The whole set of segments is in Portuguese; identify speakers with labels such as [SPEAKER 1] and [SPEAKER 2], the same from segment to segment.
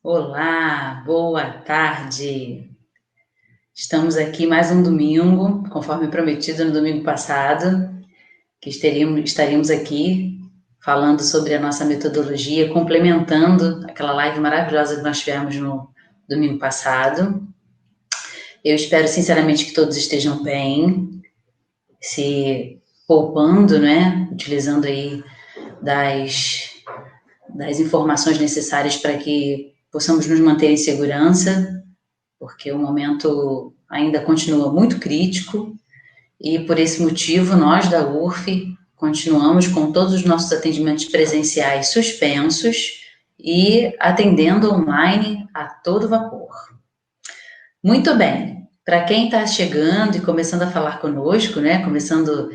[SPEAKER 1] Olá, boa tarde. Estamos aqui mais um domingo, conforme prometido no domingo passado, que estaríamos aqui falando sobre a nossa metodologia, complementando aquela live maravilhosa que nós tivemos no domingo passado. Eu espero sinceramente que todos estejam bem, se poupando, né? Utilizando aí das informações necessárias para que possamos nos manter em segurança, porque o momento ainda continua muito crítico e, por esse motivo, nós da URF continuamos com todos os nossos atendimentos presenciais suspensos e atendendo online a todo vapor. Muito bem, para quem está chegando e começando a falar conosco, né, começando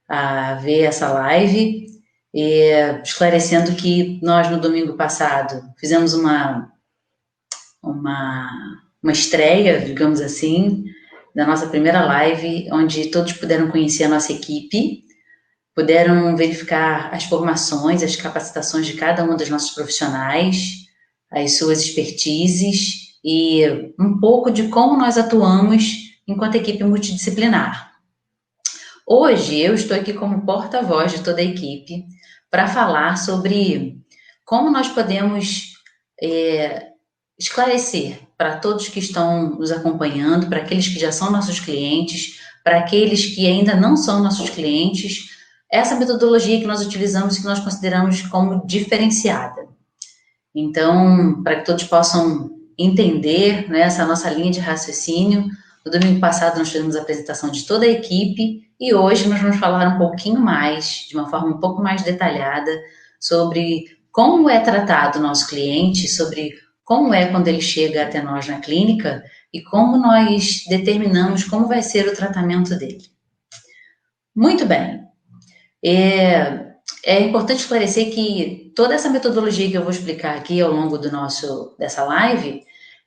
[SPEAKER 1] a ver essa live, esclarecendo que nós no domingo passado fizemos uma estreia, digamos assim, da nossa primeira live, onde todos puderam conhecer a nossa equipe, puderam verificar as formações, as capacitações de cada um dos nossos profissionais, as suas expertises e um pouco de como nós atuamos enquanto equipe multidisciplinar. Hoje eu estou aqui como porta-voz de toda a equipe para falar sobre como nós podemos esclarecer para todos que estão nos acompanhando, para aqueles que já são nossos clientes, para aqueles que ainda não são nossos clientes, essa metodologia que nós utilizamos e que nós consideramos como diferenciada. Então, para que todos possam entender, né, essa nossa linha de raciocínio, no domingo passado nós fizemos a apresentação de toda a equipe e hoje nós vamos falar um pouquinho mais, de uma forma um pouco mais detalhada, sobre como é tratado o nosso cliente, sobre como é quando ele chega até nós na clínica e como nós determinamos como vai ser o tratamento dele. Muito bem. É importante esclarecer que toda essa metodologia que eu vou explicar aqui ao longo dessa live,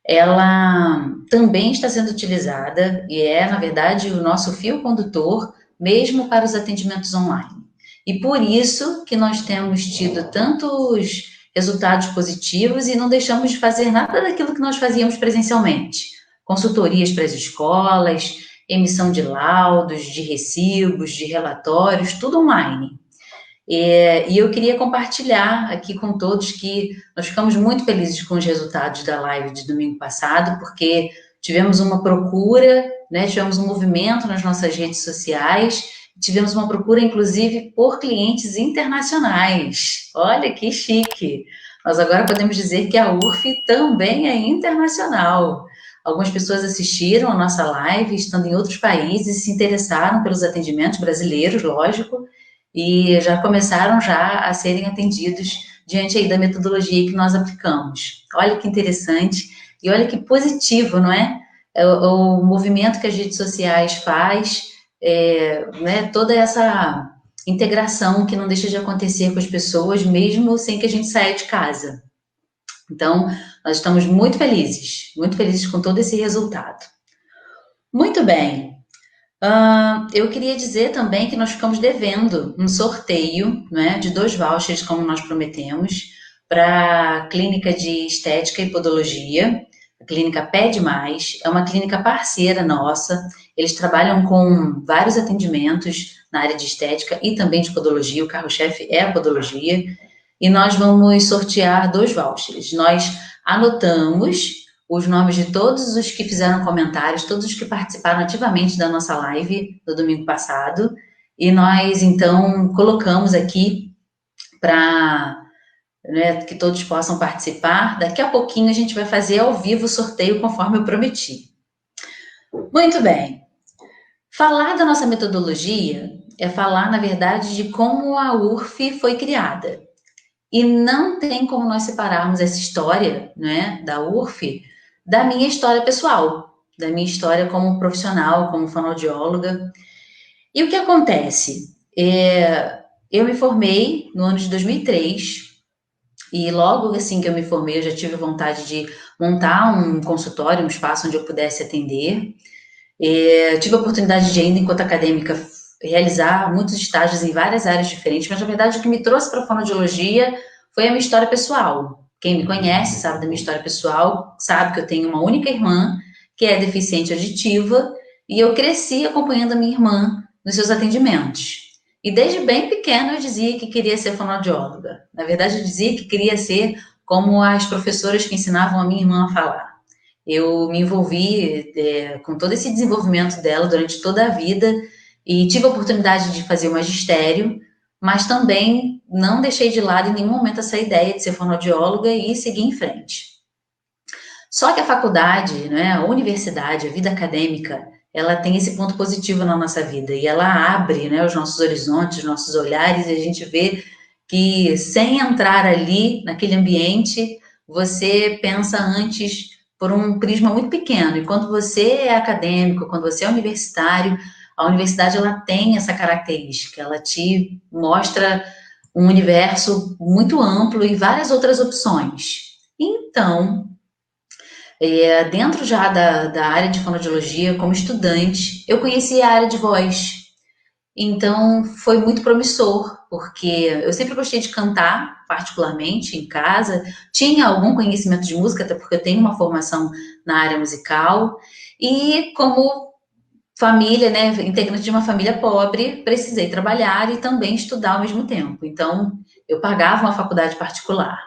[SPEAKER 1] ela também está sendo utilizada e é, na verdade, o nosso fio condutor mesmo para os atendimentos online. E por isso que nós temos tido tantos resultados positivos e não deixamos de fazer nada daquilo que nós fazíamos presencialmente. Consultorias para as escolas, emissão de laudos, de recibos, de relatórios, tudo online. E eu queria compartilhar aqui com todos que nós ficamos muito felizes com os resultados da live de domingo passado, porque tivemos uma procura, né, tivemos um movimento nas nossas redes sociais, tivemos uma procura, inclusive, por clientes internacionais. Olha que chique! Nós agora podemos dizer que a URF também é internacional. Algumas pessoas assistiram a nossa live, estando em outros países, se interessaram pelos atendimentos brasileiros, lógico, e já começaram a serem atendidos diante aí da metodologia que nós aplicamos. Olha que interessante e olha que positivo, não é? O movimento que as redes sociais faz, né, toda essa integração que não deixa de acontecer com as pessoas, mesmo sem que a gente saia de casa. Então, nós estamos muito felizes com todo esse resultado. Muito bem. Eu queria dizer também que nós ficamos devendo um sorteio, né, de 2 vouchers, como nós prometemos, para a Clínica de Estética e Podologia. A clínica Pede Mais, é uma clínica parceira nossa, eles trabalham com vários atendimentos na área de estética e também de podologia, o carro-chefe é a podologia, e nós vamos sortear 2 vouchers. Nós anotamos os nomes de todos os que fizeram comentários, todos os que participaram ativamente da nossa live do domingo passado, e nós, então, colocamos aqui para, né, que todos possam participar. Daqui a pouquinho a gente vai fazer ao vivo o sorteio, conforme eu prometi. Muito bem. Falar da nossa metodologia é falar, na verdade, de como a URF foi criada. E não tem como nós separarmos essa história, né, da URF da minha história pessoal, da minha história como profissional, como fonoaudióloga. E o que acontece? Eu me formei no ano de 2003 e logo assim que eu me formei, eu já tive vontade de montar um consultório, um espaço onde eu pudesse atender. Tive a oportunidade de ainda, enquanto acadêmica, realizar muitos estágios em várias áreas diferentes, mas na verdade o que me trouxe para a fonoaudiologia foi a minha história pessoal. Quem me conhece, sabe da minha história pessoal, sabe que eu tenho uma única irmã que é deficiente auditiva e eu cresci acompanhando a minha irmã nos seus atendimentos. E desde bem pequena eu dizia que queria ser fonoaudióloga. Na verdade, eu dizia que queria ser como as professoras que ensinavam a minha irmã a falar. Eu me envolvi com todo esse desenvolvimento dela durante toda a vida e tive a oportunidade de fazer o magistério, mas também não deixei de lado em nenhum momento essa ideia de ser fonoaudióloga e seguir em frente. Só que a faculdade, né, a universidade, a vida acadêmica, ela tem esse ponto positivo na nossa vida e ela abre, né, os nossos horizontes, os nossos olhares e a gente vê que sem entrar ali naquele ambiente, você pensa antes por um prisma muito pequeno. E quando você é acadêmico, quando você é universitário, a universidade ela tem essa característica, ela te mostra um universo muito amplo e várias outras opções. Então, dentro já da área de fonoaudiologia, como estudante, eu conheci a área de voz. Então, foi muito promissor, porque eu sempre gostei de cantar, particularmente em casa. Tinha algum conhecimento de música, até porque eu tenho uma formação na área musical. E como família, né, integrante de uma família pobre, precisei trabalhar e também estudar ao mesmo tempo. Então, eu pagava uma faculdade particular.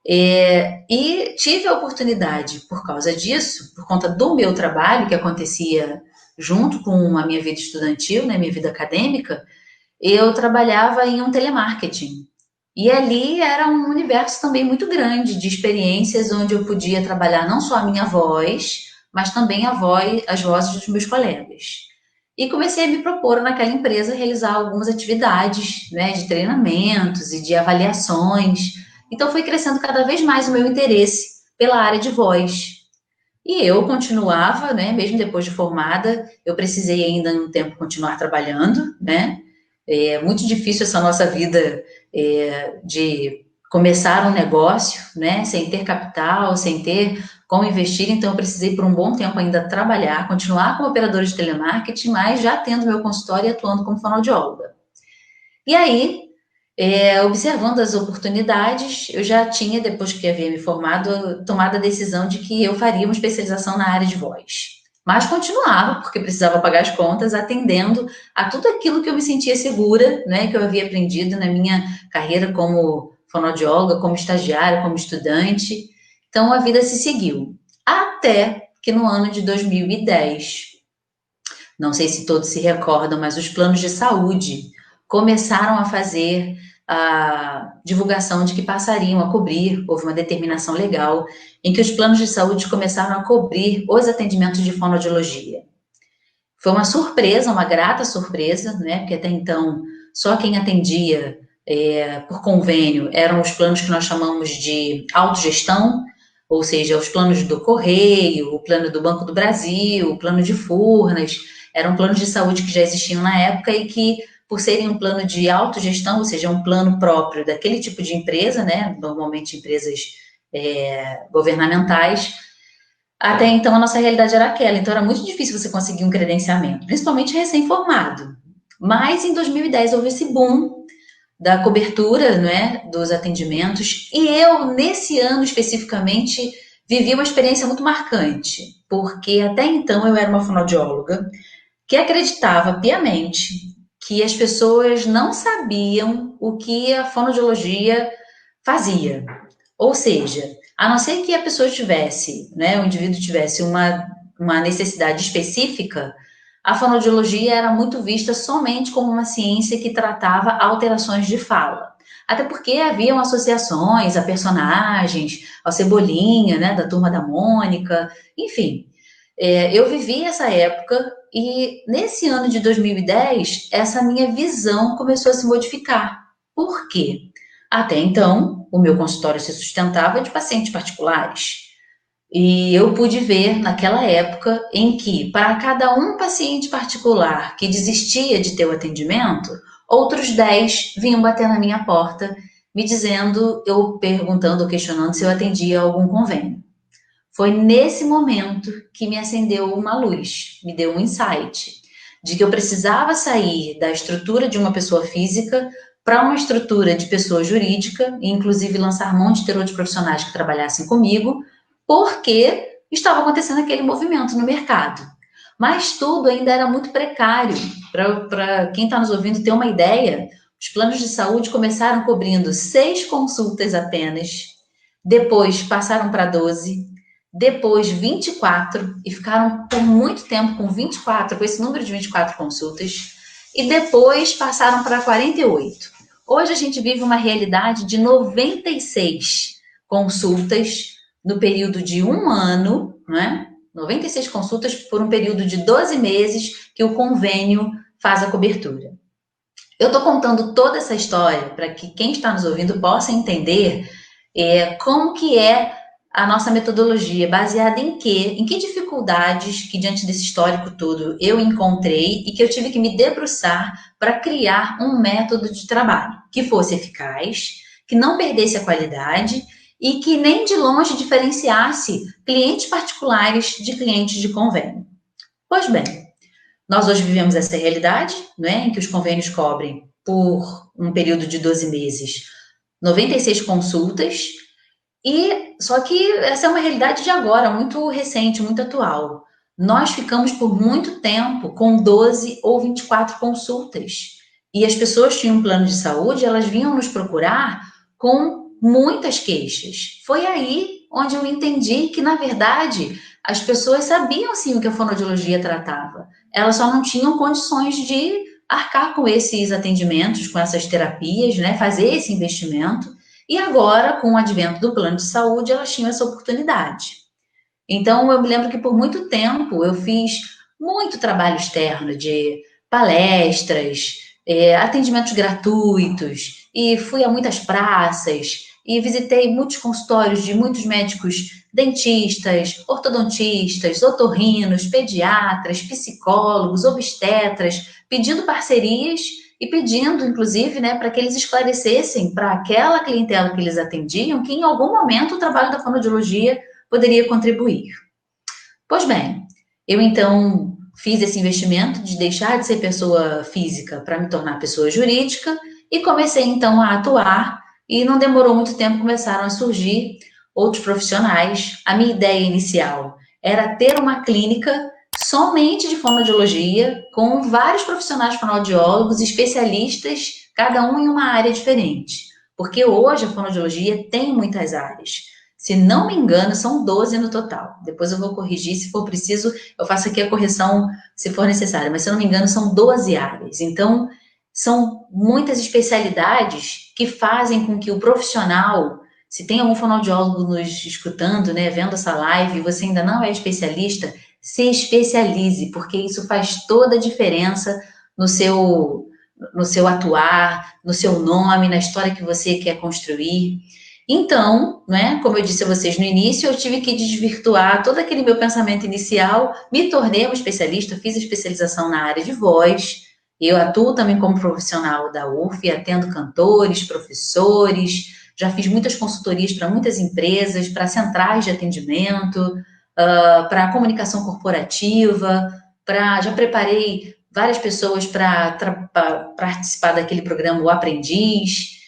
[SPEAKER 1] E tive a oportunidade, por causa disso, por conta do meu trabalho, que acontecia junto com a minha vida estudantil, né, minha vida acadêmica, eu trabalhava em um telemarketing. E ali era um universo também muito grande de experiências onde eu podia trabalhar não só a minha voz, mas também as vozes dos meus colegas. E comecei a me propor naquela empresa realizar algumas atividades, né, de treinamentos e de avaliações. Então foi crescendo cada vez mais o meu interesse pela área de voz. E eu continuava, né, mesmo depois de formada, eu precisei ainda um tempo continuar trabalhando, né? É muito difícil essa nossa vida de começar um negócio, né, sem ter capital, sem ter como investir, então eu precisei por um bom tempo ainda trabalhar, continuar como operadora de telemarketing, mas já tendo meu consultório e atuando como fonoaudióloga. E aí, observando as oportunidades, eu já tinha, depois que havia me formado, tomado a decisão de que eu faria uma especialização na área de voz. Mas continuava, porque precisava pagar as contas, atendendo a tudo aquilo que eu me sentia segura, né, que eu havia aprendido na minha carreira como fonoaudióloga, como estagiária, como estudante. Então, a vida se seguiu. Até que no ano de 2010, não sei se todos se recordam, mas os planos de saúde começaram a fazer a divulgação de que passariam a cobrir, houve uma determinação legal, em que os planos de saúde começaram a cobrir os atendimentos de fonoaudiologia. Foi uma surpresa, uma grata surpresa, né? Porque até então só quem atendia por convênio eram os planos que nós chamamos de autogestão, ou seja, os planos do Correio, o plano do Banco do Brasil, o plano de Furnas, eram planos de saúde que já existiam na época e que, por serem um plano de autogestão, ou seja, um plano próprio daquele tipo de empresa, né, normalmente empresas governamentais, até então a nossa realidade era aquela, então era muito difícil você conseguir um credenciamento, principalmente recém-formado. Mas em 2010 houve esse boom da cobertura, né, dos atendimentos, e eu, nesse ano especificamente, vivi uma experiência muito marcante, porque até então eu era uma fonoaudióloga que acreditava piamente que as pessoas não sabiam o que a fonoaudiologia fazia. Ou seja, a não ser que a pessoa tivesse, né, o indivíduo tivesse uma necessidade específica, a fonoaudiologia era muito vista somente como uma ciência que tratava alterações de fala. Até porque haviam associações a personagens, ao Cebolinha, né, da Turma da Mônica, enfim. Eu vivi essa época e nesse ano de 2010, essa minha visão começou a se modificar. Por quê? Até então, o meu consultório se sustentava de pacientes particulares. E eu pude ver naquela época em que, para cada um paciente particular que desistia de ter o atendimento, outros 10 vinham bater na minha porta, me dizendo, eu perguntando ou questionando se eu atendia algum convênio. Foi nesse momento que me acendeu uma luz, me deu um insight, de que eu precisava sair da estrutura de uma pessoa física para uma estrutura de pessoa jurídica, e inclusive lançar mão de ter outros profissionais que trabalhassem comigo, porque estava acontecendo aquele movimento no mercado. Mas tudo ainda era muito precário. Para quem está nos ouvindo ter uma ideia, os planos de saúde começaram cobrindo 6 consultas apenas, depois passaram para 12, depois 24, e ficaram por muito tempo com 24, com esse número de 24 consultas, e depois passaram para 48. Hoje a gente vive uma realidade de 96 consultas no período de um ano, né? 96 consultas por um período de 12 meses que o convênio faz a cobertura. Eu estou contando toda essa história para que quem está nos ouvindo possa entender como que é a nossa metodologia, baseada em quê? Em que dificuldades que diante desse histórico todo eu encontrei e que eu tive que me debruçar para criar um método de trabalho que fosse eficaz, que não perdesse a qualidade e que nem de longe diferenciasse clientes particulares de clientes de convênio. Pois bem, nós hoje vivemos essa realidade, né, em que os convênios cobrem por um período de 12 meses 96 consultas, e só que essa é uma realidade de agora, muito recente, muito atual. Nós ficamos por muito tempo com 12 ou 24 consultas. E as pessoas tinham um plano de saúde, elas vinham nos procurar com muitas queixas. Foi aí onde eu entendi que, na verdade, as pessoas sabiam sim o que a fonoaudiologia tratava. Elas só não tinham condições de arcar com esses atendimentos, com essas terapias, né, fazer esse investimento. E agora, com o advento do plano de saúde, elas tinham essa oportunidade. Então, eu me lembro que por muito tempo eu fiz muito trabalho externo de palestras, atendimentos gratuitos, e fui a muitas praças, e visitei muitos consultórios de muitos médicos dentistas, ortodontistas, otorrinos, pediatras, psicólogos, obstetras, pedindo parcerias e pedindo, inclusive, né, para que eles esclarecessem para aquela clientela que eles atendiam que em algum momento o trabalho da fonoaudiologia poderia contribuir. Pois bem, eu então fiz esse investimento de deixar de ser pessoa física para me tornar pessoa jurídica e comecei então a atuar, e não demorou muito tempo, começaram a surgir outros profissionais. A minha ideia inicial era ter uma clínica somente de fonoaudiologia, com vários profissionais fonoaudiólogos, especialistas, cada um em uma área diferente. Porque hoje a fonoaudiologia tem muitas áreas. Se não me engano, são 12 no total. Depois eu vou corrigir, se for preciso, eu faço aqui a correção se for necessário. Mas se eu não me engano, são 12 áreas. Então, são muitas especialidades que fazem com que o profissional, se tem algum fonoaudiólogo nos escutando, né, vendo essa live, e você ainda não é especialista, se especialize, porque isso faz toda a diferença no seu atuar, no seu nome, na história que você quer construir. Então, né, como eu disse a vocês no início, eu tive que desvirtuar todo aquele meu pensamento inicial, me tornei uma especialista, fiz a especialização na área de voz. Eu atuo também como profissional da UF, atendo cantores, professores, já fiz muitas consultorias para muitas empresas, para centrais de atendimento, para comunicação corporativa, já preparei várias pessoas para participar daquele programa O Aprendiz.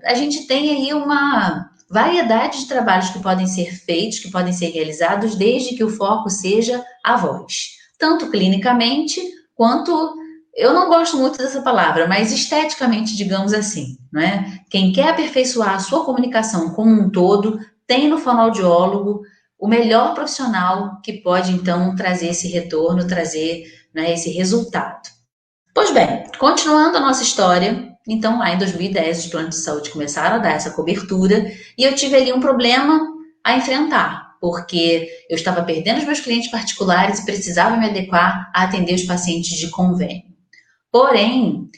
[SPEAKER 1] A gente tem aí uma variedade de trabalhos que podem ser feitos, que podem ser realizados, desde que o foco seja a voz, tanto clinicamente quanto, eu não gosto muito dessa palavra, mas esteticamente, digamos assim, né? Quem quer aperfeiçoar a sua comunicação como um todo, tem no fonoaudiólogo o melhor profissional que pode, então, trazer esse retorno, trazer, né, esse resultado. Pois bem, continuando a nossa história, então lá em 2010 os planos de saúde começaram a dar essa cobertura e eu tive ali um problema a enfrentar, porque eu estava perdendo os meus clientes particulares e precisava me adequar a atender os pacientes de convênio. Porém,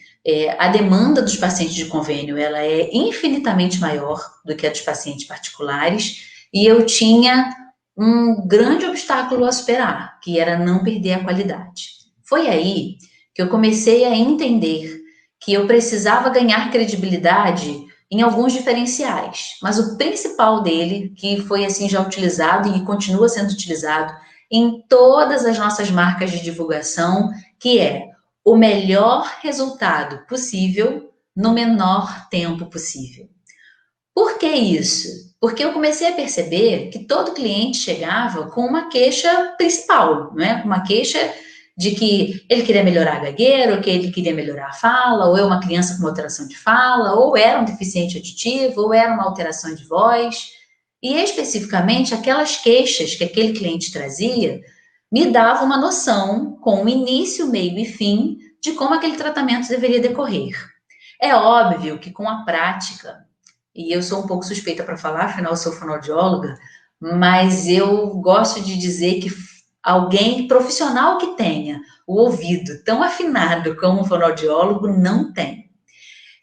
[SPEAKER 1] a demanda dos pacientes de convênio ela é infinitamente maior do que a dos pacientes particulares, e eu tinha um grande obstáculo a superar, que era não perder a qualidade. Foi aí que eu comecei a entender que eu precisava ganhar credibilidade em alguns diferenciais, mas o principal dele, que foi assim já utilizado e continua sendo utilizado em todas as nossas marcas de divulgação, que é o melhor resultado possível no menor tempo possível. Por que isso? Porque eu comecei a perceber que todo cliente chegava com uma queixa principal, não é? Uma queixa de que ele queria melhorar a gagueira, ou que ele queria melhorar a fala, ou é uma criança com uma alteração de fala, ou era um deficiente auditivo, ou era uma alteração de voz. E especificamente aquelas queixas que aquele cliente trazia me davam uma noção, com o início, meio e fim, de como aquele tratamento deveria decorrer. É óbvio que com a prática, e eu sou um pouco suspeita para falar, afinal eu sou fonoaudióloga, mas eu gosto de dizer que alguém profissional que tenha o ouvido tão afinado como um fonoaudiólogo não tem.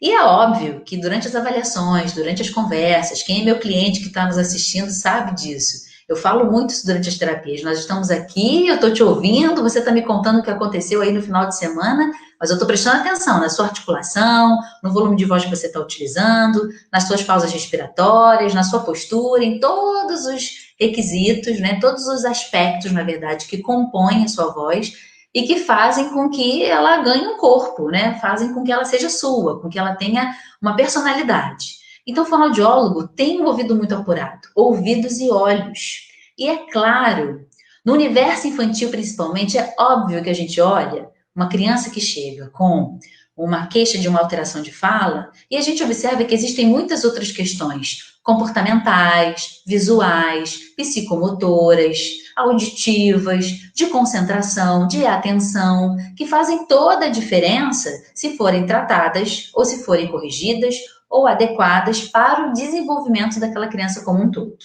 [SPEAKER 1] E é óbvio que durante as avaliações, durante as conversas, quem é meu cliente que está nos assistindo sabe disso. Eu falo muito isso durante as terapias. Nós estamos aqui, eu estou te ouvindo, você está me contando o que aconteceu aí no final de semana, mas eu estou prestando atenção na sua articulação, no volume de voz que você está utilizando, nas suas pausas respiratórias, na sua postura, em todos os requisitos, né, todos os aspectos, na verdade, que compõem a sua voz e que fazem com que ela ganhe um corpo, né? Fazem com que ela seja sua, com que ela tenha uma personalidade. Então, o fonoaudiólogo tem um ouvido muito apurado, ouvidos e olhos. E é claro, no universo infantil principalmente, é óbvio que a gente olha uma criança que chega com uma queixa de uma alteração de fala e a gente observa que existem muitas outras questões comportamentais, visuais, psicomotoras, auditivas, de concentração, de atenção, que fazem toda a diferença se forem tratadas ou se forem corrigidas ou adequadas para o desenvolvimento daquela criança como um todo.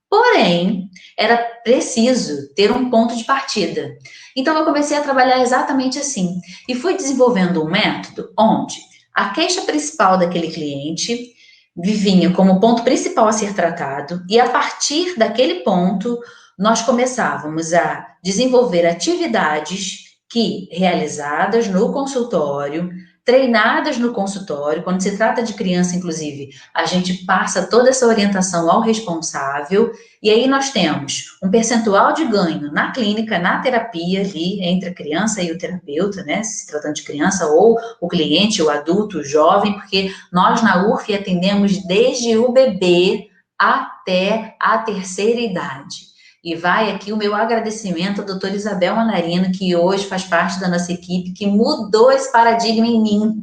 [SPEAKER 1] Porém, era preciso ter um ponto de partida. Então, eu comecei a trabalhar exatamente assim. E fui desenvolvendo um método onde a queixa principal daquele cliente vinha como ponto principal a ser tratado, e a partir daquele ponto, nós começávamos a desenvolver atividades que, realizadas no consultório, treinadas no consultório, quando se trata de criança, inclusive, a gente passa toda essa orientação ao responsável, e aí nós temos um percentual de ganho na clínica, na terapia ali, entre a criança e o terapeuta, né, se tratando de criança, ou o cliente, o adulto, o jovem, porque nós na URF atendemos desde o bebê até a terceira idade. E vai aqui o meu agradecimento à doutora Isabel Manarino, que hoje faz parte da nossa equipe, que mudou esse paradigma em mim.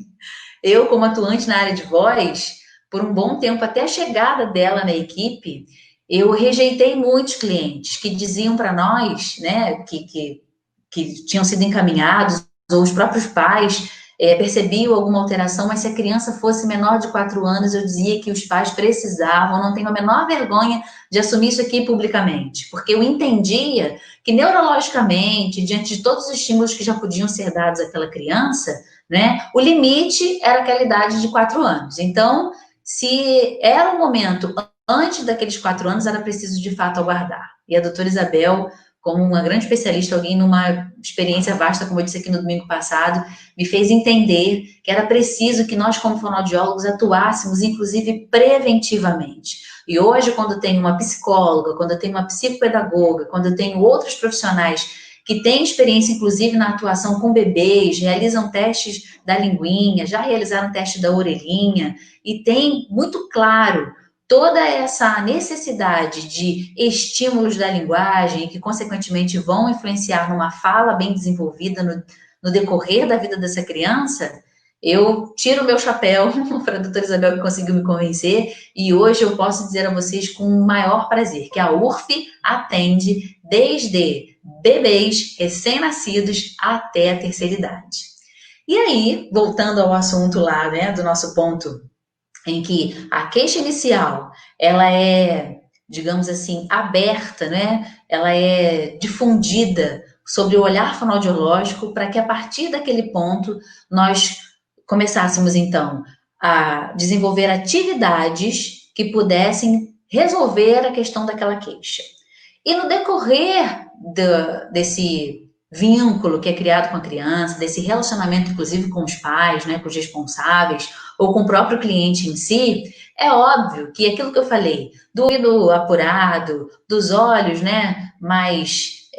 [SPEAKER 1] Eu, como atuante na área de voz, por um bom tempo, até a chegada dela na equipe, eu rejeitei muitos clientes que diziam para nós, né, que tinham sido encaminhados, ou os próprios pais percebiam alguma alteração, mas se a criança fosse menor de 4 anos, eu dizia que os pais precisavam, não tenho a menor vergonha de assumir isso aqui publicamente, porque eu entendia que neurologicamente, diante de todos os estímulos que já podiam ser dados àquela criança, né, o limite era aquela idade de 4 anos. Então, se era um momento antes daqueles 4 anos, era preciso de fato aguardar. E a doutora Isabel, como uma grande especialista, alguém numa experiência vasta, como eu disse aqui no domingo passado, me fez entender que era preciso que nós, como fonoaudiólogos, atuássemos, inclusive, preventivamente. E hoje, quando eu tenho uma psicóloga, quando eu tenho uma psicopedagoga, quando eu tenho outros profissionais que têm experiência, inclusive, na atuação com bebês, realizam testes da linguinha, já realizaram teste da orelhinha, e tem muito claro toda essa necessidade de estímulos da linguagem, que, consequentemente, vão influenciar numa fala bem desenvolvida no decorrer da vida dessa criança, eu tiro o meu chapéu para a doutora Isabel, que conseguiu me convencer, e hoje eu posso dizer a vocês com o maior prazer que a URF atende desde bebês recém-nascidos até a terceira idade. E aí, voltando ao assunto lá, né, do nosso ponto em que a queixa inicial, ela é, digamos assim, aberta, né? Ela é difundida sobre o olhar fonoaudiológico para que a partir daquele ponto nós começássemos então a desenvolver atividades que pudessem resolver a questão daquela queixa. E no decorrer desse vínculo que é criado com a criança, desse relacionamento, inclusive, com os pais, né, com os responsáveis, ou com o próprio cliente em si, é óbvio que aquilo que eu falei, do ouvido apurado, dos olhos, né, mais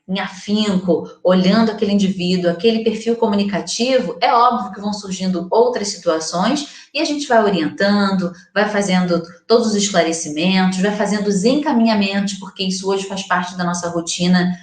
[SPEAKER 1] em afinco, olhando aquele indivíduo, aquele perfil comunicativo, é óbvio que vão surgindo outras situações e a gente vai orientando, vai fazendo todos os esclarecimentos, vai fazendo os encaminhamentos, porque isso hoje faz parte da nossa rotina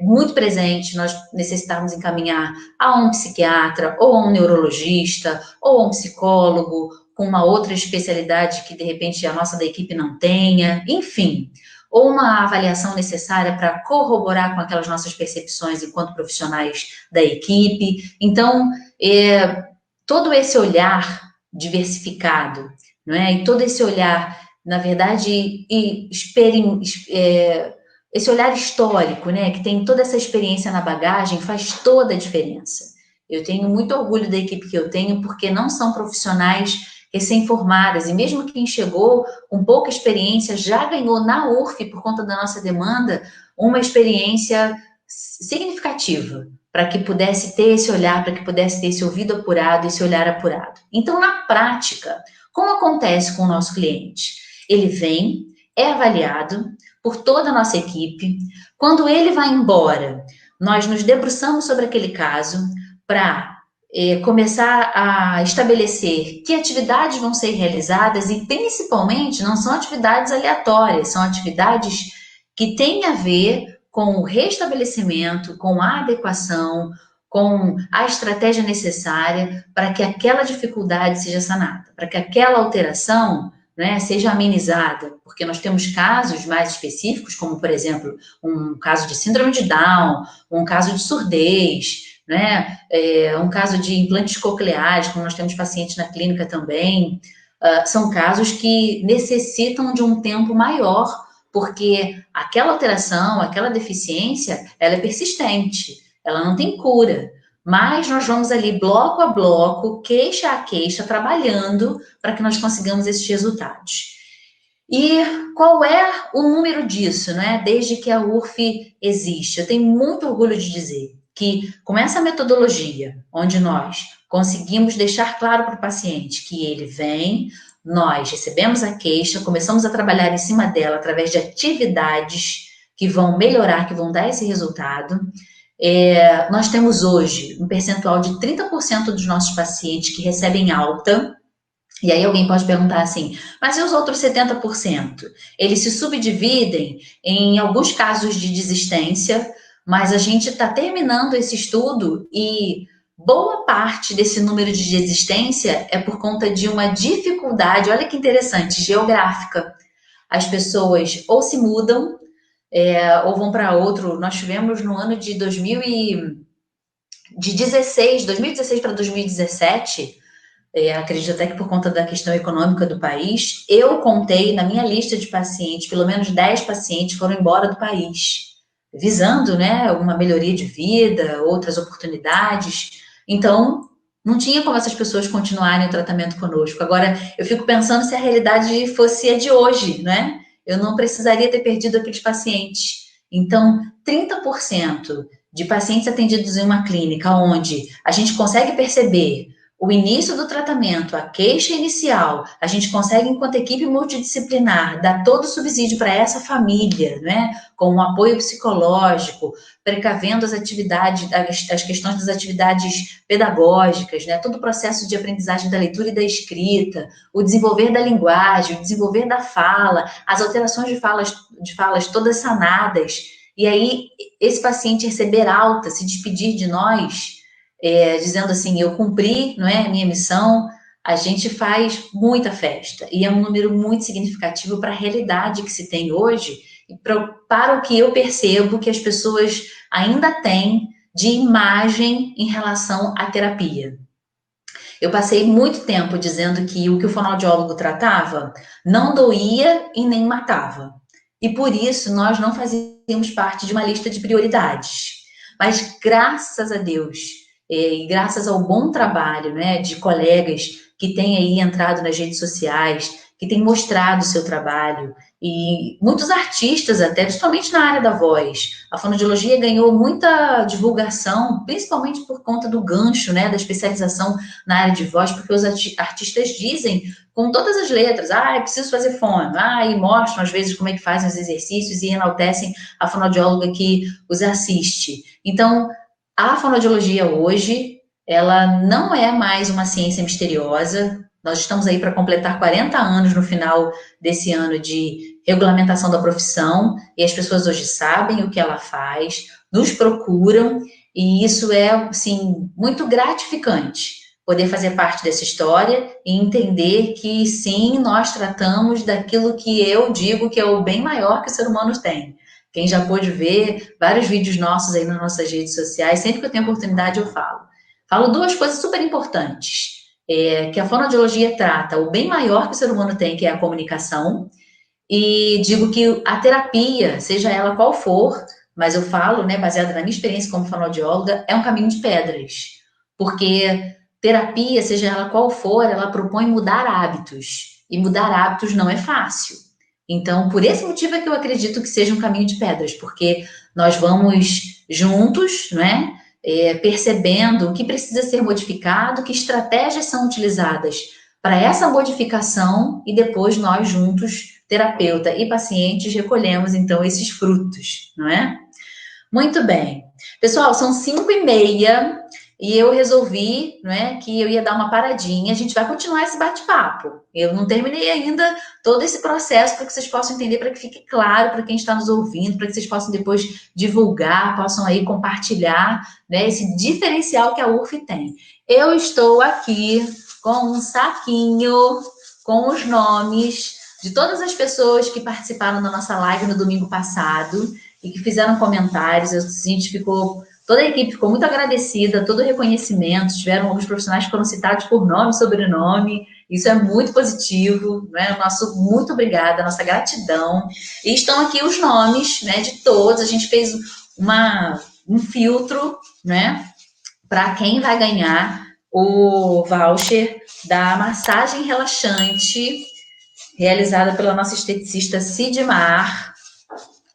[SPEAKER 1] muito presente. Nós necessitamos encaminhar a um psiquiatra, ou a um neurologista, ou a um psicólogo, com uma outra especialidade que, de repente, a nossa da equipe não tenha, enfim, ou uma avaliação necessária para corroborar com aquelas nossas percepções enquanto profissionais da equipe. Então, todo esse olhar diversificado, não é? E todo esse olhar, na verdade, esse olhar histórico, né, que tem toda essa experiência na bagagem, faz toda a diferença. Eu tenho muito orgulho da equipe que eu tenho, porque não são profissionais recém-formadas, e mesmo quem chegou com pouca experiência já ganhou na URF, por conta da nossa demanda, uma experiência significativa, para que pudesse ter esse olhar, para que pudesse ter esse ouvido apurado, esse olhar apurado. Então, na prática, como acontece com o nosso cliente? Ele vem, é avaliado por toda a nossa equipe. Quando ele vai embora, nós nos debruçamos sobre aquele caso para começar a estabelecer que atividades vão ser realizadas e, principalmente, não são atividades aleatórias, são atividades que têm a ver com o restabelecimento, com a adequação, com a estratégia necessária para que aquela dificuldade seja sanada, para que aquela alteração, né, seja amenizada, porque nós temos casos mais específicos, como, por exemplo, um caso de síndrome de Down, um caso de surdez, né, um caso de implantes cocleares, como nós temos pacientes na clínica também. São casos que necessitam de um tempo maior, porque aquela alteração, aquela deficiência, ela é persistente, ela não tem cura. Mas nós vamos ali bloco a bloco, queixa a queixa, trabalhando para que nós consigamos esses resultados. E qual é o número disso, né? Desde que a URF existe? Eu tenho muito orgulho de dizer que, com essa metodologia, onde nós conseguimos deixar claro para o paciente que ele vem, nós recebemos a queixa, começamos a trabalhar em cima dela através de atividades que vão melhorar, que vão dar esse resultado. Nós temos hoje um percentual de 30% dos nossos pacientes que recebem alta. E aí alguém pode perguntar assim, mas e os outros 70%? Eles se subdividem em alguns casos de desistência, mas a gente está terminando esse estudo e boa parte desse número de desistência é por conta de uma dificuldade, olha que interessante, geográfica. As pessoas ou se mudam, ou vão para outro. Nós tivemos no ano de 2016 para 2017, acredito até que por conta da questão econômica do país, eu contei na minha lista de pacientes, pelo menos 10 pacientes foram embora do país, visando, né, uma melhoria de vida, outras oportunidades. Então, não tinha como essas pessoas continuarem o tratamento conosco. Agora, eu fico pensando se a realidade fosse a de hoje, né? Eu não precisaria ter perdido aqueles pacientes. Então, 30% de pacientes atendidos em uma clínica onde a gente consegue perceber o início do tratamento, a queixa inicial, a gente consegue, enquanto equipe multidisciplinar, dar todo o subsídio para essa família, né? Com um apoio psicológico, precavendo as atividades, as questões das atividades pedagógicas, né? Todo o processo de aprendizagem da leitura e da escrita, o desenvolver da linguagem, o desenvolver da fala, as alterações de falas todas sanadas. E aí, esse paciente receber alta, se despedir de nós, dizendo assim, eu cumpri, não é, a minha missão, a gente faz muita festa. E é um número muito significativo para a realidade que se tem hoje e para o que eu percebo que as pessoas ainda têm de imagem em relação à terapia. Eu passei muito tempo dizendo que o fonoaudiólogo tratava não doía e nem matava. E por isso nós não fazíamos parte de uma lista de prioridades. Mas graças a Deus, e graças ao bom trabalho, né, de colegas que têm aí entrado nas redes sociais, que têm mostrado o seu trabalho, e muitos artistas até, principalmente na área da voz. A fonoaudiologia ganhou muita divulgação, principalmente por conta do gancho, né, da especialização na área de voz, porque os artistas dizem com todas as letras, eu preciso fazer fono, e mostram às vezes como é que fazem os exercícios e enaltecem a fonoaudióloga que os assiste. Então, a fonoaudiologia hoje, ela não é mais uma ciência misteriosa. Nós estamos aí para completar 40 anos no final desse ano de regulamentação da profissão, e as pessoas hoje sabem o que ela faz, nos procuram, e isso é, assim, muito gratificante, poder fazer parte dessa história e entender que, sim, nós tratamos daquilo que eu digo que é o bem maior que o ser humano tem. Quem já pôde ver vários vídeos nossos aí nas nossas redes sociais, sempre que eu tenho oportunidade eu falo. Falo duas coisas super importantes, que a fonoaudiologia trata o bem maior que o ser humano tem, que é a comunicação, e digo que a terapia, seja ela qual for, mas eu falo, né, baseada na minha experiência como fonoaudióloga, é um caminho de pedras, porque terapia, seja ela qual for, ela propõe mudar hábitos, e mudar hábitos não é fácil. Então, por esse motivo é que eu acredito que seja um caminho de pedras, porque nós vamos juntos, né, percebendo o que precisa ser modificado, que estratégias são utilizadas para essa modificação, e depois nós juntos, terapeuta e pacientes, recolhemos então esses frutos, não é? Muito bem. Pessoal, são 5h30 e eu resolvi, né, que eu ia dar uma paradinha. A gente vai continuar esse bate-papo. Eu não terminei ainda todo esse processo para que vocês possam entender, para que fique claro para quem está nos ouvindo, para que vocês possam depois divulgar, possam aí compartilhar, né, esse diferencial que a UF tem. Eu estou aqui com um saquinho com os nomes de todas as pessoas que participaram da nossa live no domingo passado e que fizeram comentários. A gente ficou, toda a equipe ficou muito agradecida, todo o reconhecimento. Tiveram alguns profissionais que foram citados por nome e sobrenome. Isso é muito positivo, né? Nosso muito obrigada, nossa gratidão. E estão aqui os nomes, né, de todos. A gente fez um filtro, né, para quem vai ganhar o voucher da massagem relaxante realizada pela nossa esteticista Sidmar,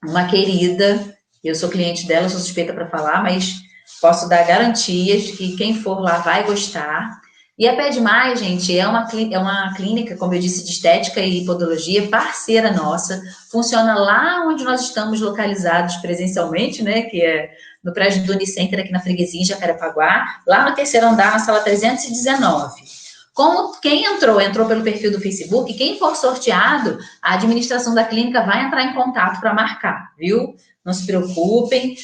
[SPEAKER 1] uma querida. Eu sou cliente dela, sou suspeita para falar, mas posso dar garantias de que quem for lá vai gostar. E a Pé Demais, gente, é uma clínica, como eu disse, de estética e podologia, parceira nossa. Funciona lá onde nós estamos localizados presencialmente, né? Que é no prédio do Unicenter, aqui na Freguesia, em Jacarepaguá, lá no terceiro andar, na sala 319. Como quem entrou pelo perfil do Facebook, quem for sorteado, a administração da clínica vai entrar em contato para marcar, viu? Não se preocupem,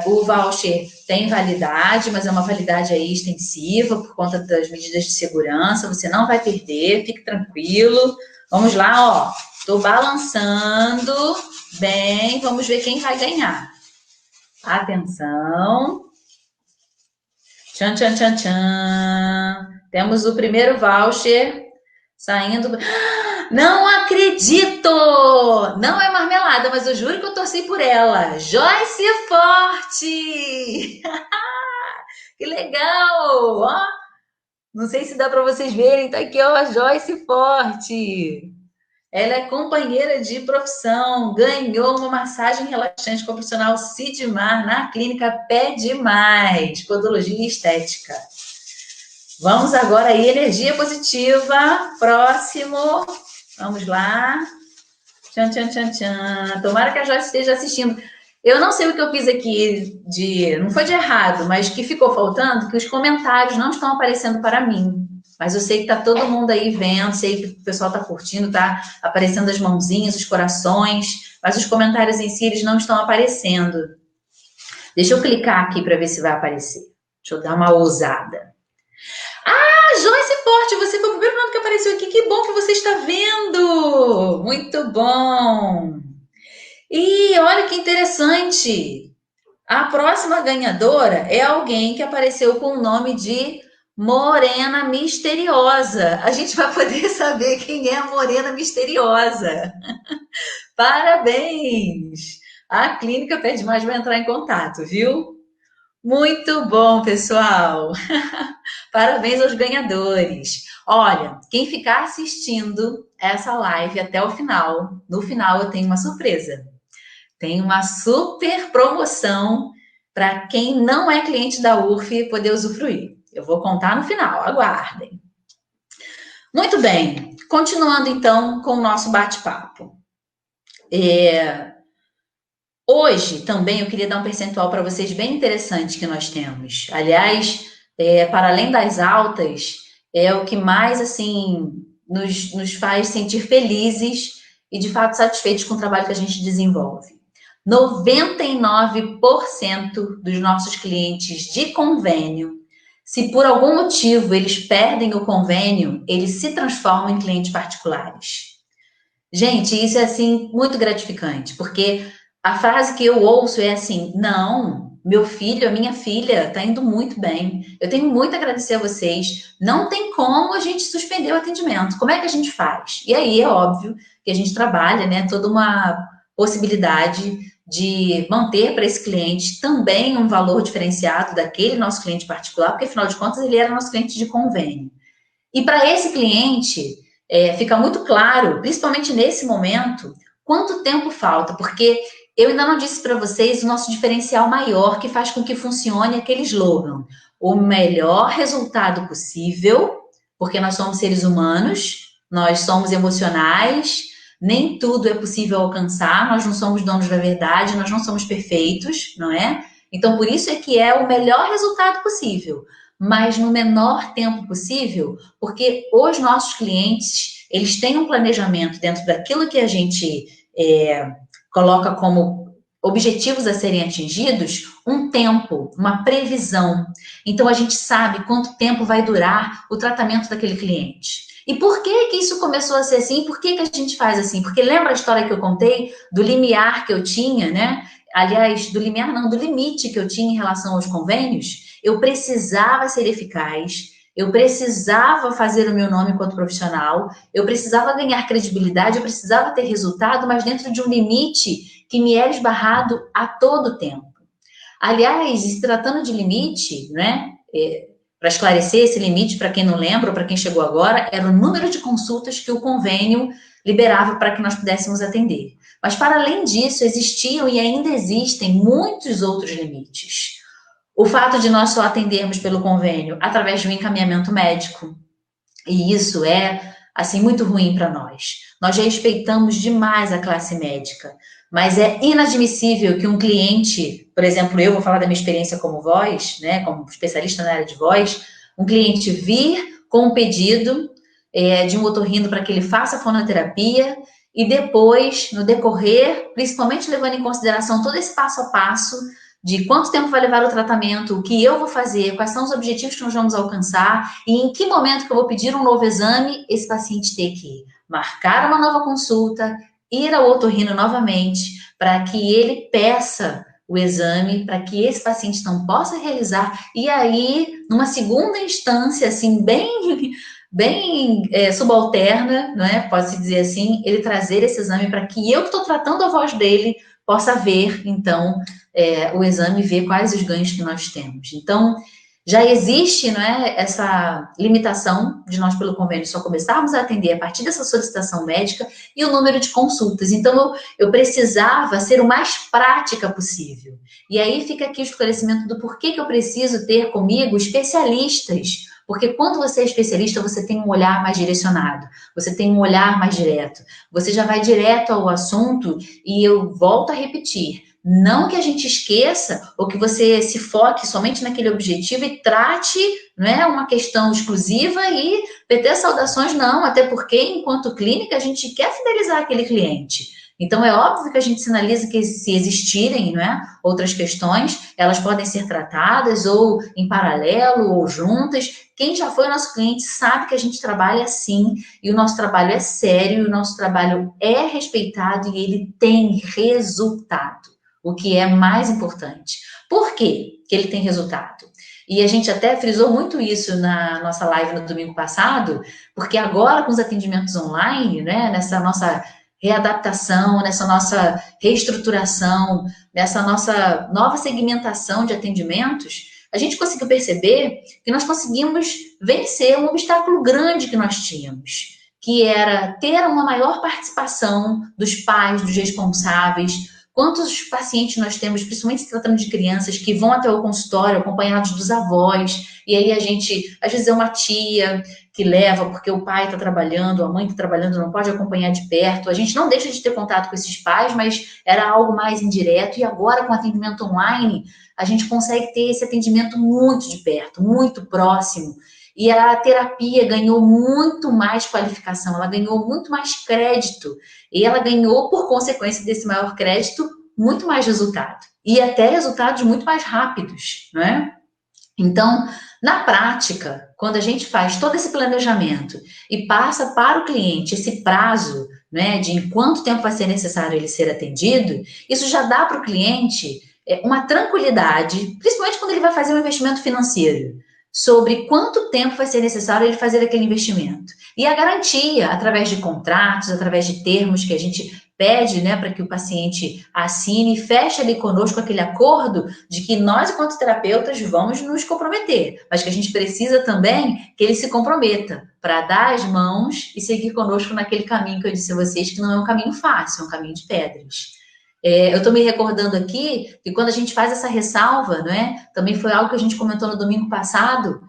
[SPEAKER 1] o voucher tem validade, mas é uma validade aí extensiva por conta das medidas de segurança, você não vai perder, fique tranquilo. Vamos lá, ó, estou balançando bem, vamos ver quem vai ganhar. Atenção. Tchan, tchan, tchan, tchan. Temos o primeiro voucher saindo. Não acredito! Não é marmelada, mas eu juro que eu torci por ela. Joyce Forte! Que legal! Ó, não sei se dá para vocês verem, tá aqui, ó, Joyce Forte. Ela é companheira de profissão, ganhou uma massagem relaxante com o profissional Sidmar na clínica Pé Demais, podologia e estética. Vamos agora aí, energia positiva. Próximo. Vamos lá. Tchan, tchan, tchan, tchan. Tomara que a Joyce esteja assistindo. Eu não sei o que eu fiz aqui não foi de errado, mas que ficou faltando, que os comentários não estão aparecendo para mim. Mas eu sei que tá todo mundo aí vendo, sei que o pessoal tá curtindo, tá aparecendo as mãozinhas, os corações, mas os comentários em si, eles não estão aparecendo. Deixa eu clicar aqui para ver se vai aparecer. Deixa eu dar uma ousada. Joyce Forte, você foi o primeiro nome que apareceu aqui. Que bom que você está vendo! Muito bom! E olha que interessante! A próxima ganhadora é alguém que apareceu com o nome de Morena Misteriosa. A gente vai poder saber quem é a Morena Misteriosa. Parabéns! A clínica Pé Demais vai entrar em contato, viu? Muito bom, pessoal! Parabéns aos ganhadores. Olha, quem ficar assistindo essa live até o final, no final eu tenho uma surpresa. Tem uma super promoção para quem não é cliente da URF poder usufruir. Eu vou contar no final, aguardem. Muito bem, continuando então com o nosso bate-papo. Hoje também eu queria dar um percentual para vocês bem interessante que nós temos. Aliás, para além das altas, é o que mais assim nos faz sentir felizes e de fato satisfeitos com o trabalho que a gente desenvolve. 99% dos nossos clientes de convênio, se por algum motivo eles perdem o convênio, eles se transformam em clientes particulares. Gente, isso é assim muito gratificante, porque a frase que eu ouço é assim: não, meu filho, a minha filha está indo muito bem. Eu tenho muito a agradecer a vocês. Não tem como a gente suspender o atendimento. Como é que a gente faz? E aí é óbvio que a gente trabalha, né, toda uma possibilidade de manter para esse cliente também um valor diferenciado daquele nosso cliente particular, porque afinal de contas ele era nosso cliente de convênio. E para esse cliente, fica muito claro, principalmente nesse momento, quanto tempo falta, porque eu ainda não disse para vocês o nosso diferencial maior que faz com que funcione aquele slogan: o melhor resultado possível, porque nós somos seres humanos, nós somos emocionais, nem tudo é possível alcançar, nós não somos donos da verdade, nós não somos perfeitos, não é? Então, por isso é que é o melhor resultado possível, mas no menor tempo possível, porque os nossos clientes, eles têm um planejamento dentro daquilo que a gente coloca como objetivos a serem atingidos, um tempo, uma previsão. Então, a gente sabe quanto tempo vai durar o tratamento daquele cliente. E por que que isso começou a ser assim? Por que que a gente faz assim? Porque lembra a história que eu contei do limiar que eu tinha, né? Aliás, do limiar não, do limite que eu tinha em relação aos convênios. Eu precisava ser eficaz, eu precisava fazer o meu nome enquanto profissional, eu precisava ganhar credibilidade, eu precisava ter resultado, mas dentro de um limite que me era esbarrado a todo tempo. Aliás, se tratando de limite, né? Para esclarecer esse limite, para quem não lembra ou para quem chegou agora, era o número de consultas que o convênio liberava para que nós pudéssemos atender. Mas, para além disso, existiam e ainda existem muitos outros limites. O fato de nós só atendermos pelo convênio através de um encaminhamento médico, e isso é, assim, muito ruim para nós. Nós respeitamos demais a classe médica, mas é inadmissível que um cliente, por exemplo, eu vou falar da minha experiência como voz, né, como especialista na área de voz, um cliente vir com um pedido de um otorrino para que ele faça fonoterapia e depois, no decorrer, principalmente levando em consideração todo esse passo a passo de quanto tempo vai levar o tratamento, o que eu vou fazer, quais são os objetivos que nós vamos alcançar e em que momento que eu vou pedir um novo exame, esse paciente ter que marcar uma nova consulta, ir ao otorrino novamente, para que ele peça o exame, para que esse paciente então possa realizar, e aí, numa segunda instância, assim, bem subalterna, não é? Pode-se dizer assim, ele trazer esse exame para que eu que estou tratando a voz dele possa ver, então, o exame e ver quais os ganhos que nós temos. Então, já existe, não é, essa limitação de nós, pelo convênio, só começarmos a atender a partir dessa solicitação médica e o número de consultas. Então, eu precisava ser o mais prática possível. E aí fica aqui o esclarecimento do porquê que eu preciso ter comigo especialistas. Porque quando você é especialista, você tem um olhar mais direcionado, você tem um olhar mais direto, você já vai direto ao assunto e eu volto a repetir. Não que a gente esqueça ou que você se foque somente naquele objetivo e trate, não é, uma questão exclusiva e PT saudações, não, até porque, enquanto clínica, a gente quer fidelizar aquele cliente. Então, é óbvio que a gente sinaliza que se existirem, não é, outras questões, elas podem ser tratadas ou em paralelo ou juntas. Quem já foi nosso cliente sabe que a gente trabalha assim e o nosso trabalho é sério, o nosso trabalho é respeitado e ele tem resultado, o que é mais importante. Por quê que ele tem resultado? E a gente até frisou muito isso na nossa live no domingo passado, porque agora com os atendimentos online, né, nessa nossa readaptação, nessa nossa reestruturação, nessa nossa nova segmentação de atendimentos, a gente conseguiu perceber que nós conseguimos vencer um obstáculo grande que nós tínhamos, que era ter uma maior participação dos pais, dos responsáveis. Quantos pacientes nós temos, principalmente se tratando de crianças, que vão até o consultório acompanhados dos avós, e aí a gente, às vezes é uma tia que leva porque o pai está trabalhando, a mãe está trabalhando, não pode acompanhar de perto. A gente não deixa de ter contato com esses pais, mas era algo mais indireto, e agora com atendimento online, a gente consegue ter esse atendimento muito de perto, muito próximo. E a terapia ganhou muito mais qualificação, ela ganhou muito mais crédito. E ela ganhou, por consequência desse maior crédito, muito mais resultado. E até resultados muito mais rápidos, né? Então, na prática, quando a gente faz todo esse planejamento e passa para o cliente esse prazo, né, de em quanto tempo vai ser necessário ele ser atendido, isso já dá para o cliente uma tranquilidade, principalmente quando ele vai fazer um investimento financeiro, sobre quanto tempo vai ser necessário ele fazer aquele investimento. E a garantia, através de contratos, através de termos que a gente pede, né, para que o paciente assine e feche ali conosco aquele acordo de que nós, enquanto terapeutas, vamos nos comprometer, mas que a gente precisa também que ele se comprometa para dar as mãos e seguir conosco naquele caminho que eu disse a vocês, que não é um caminho fácil, é um caminho de pedras. Eu estou me recordando aqui que quando a gente faz essa ressalva, né, também foi algo que a gente comentou no domingo passado,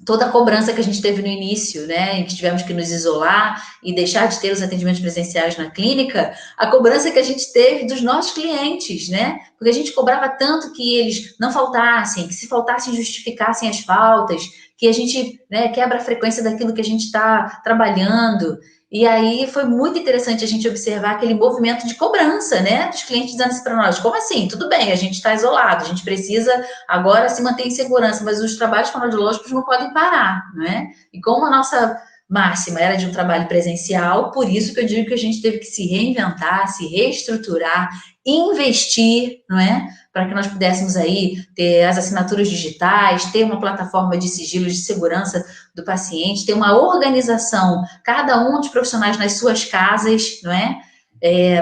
[SPEAKER 1] toda a cobrança que a gente teve no início, né, em que tivemos que nos isolar e deixar de ter os atendimentos presenciais na clínica, a cobrança que a gente teve dos nossos clientes, né, porque a gente cobrava tanto que eles não faltassem, que se faltassem justificassem as faltas, que a gente, né, quebra a frequência daquilo que a gente está trabalhando. E aí foi muito interessante a gente observar aquele movimento de cobrança, né, dos clientes dizendo assim para nós, como assim? Tudo bem, a gente está isolado, a gente precisa agora se manter em segurança, mas os trabalhos fonoaudiológicos não podem parar, não é? E como a nossa máxima era de um trabalho presencial, por isso que eu digo que a gente teve que se reinventar, se reestruturar, investir, não é? Para que nós pudéssemos aí ter as assinaturas digitais, ter uma plataforma de sigilo de segurança do paciente, ter uma organização, cada um dos profissionais nas suas casas, não é?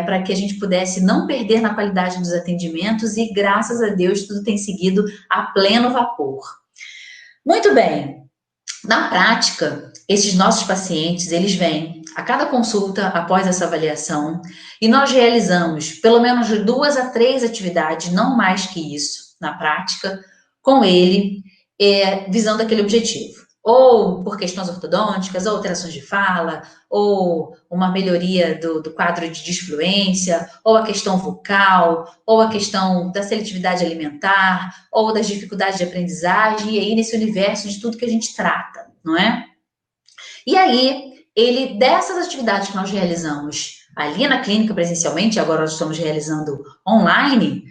[SPEAKER 1] Para que a gente pudesse não perder na qualidade dos atendimentos e, graças a Deus, tudo tem seguido a pleno vapor. Muito bem. Na prática, esses nossos pacientes, eles vêm a cada consulta após essa avaliação e nós realizamos pelo menos 2 a 3 atividades, não mais que isso, na prática, com ele, visando aquele objetivo. Ou por questões ortodônticas, ou alterações de fala, ou uma melhoria do quadro de disfluência, ou a questão vocal, ou a questão da seletividade alimentar, ou das dificuldades de aprendizagem, e aí nesse universo de tudo que a gente trata, não é? E aí, dessas atividades que nós realizamos ali na clínica presencialmente, agora nós estamos realizando online,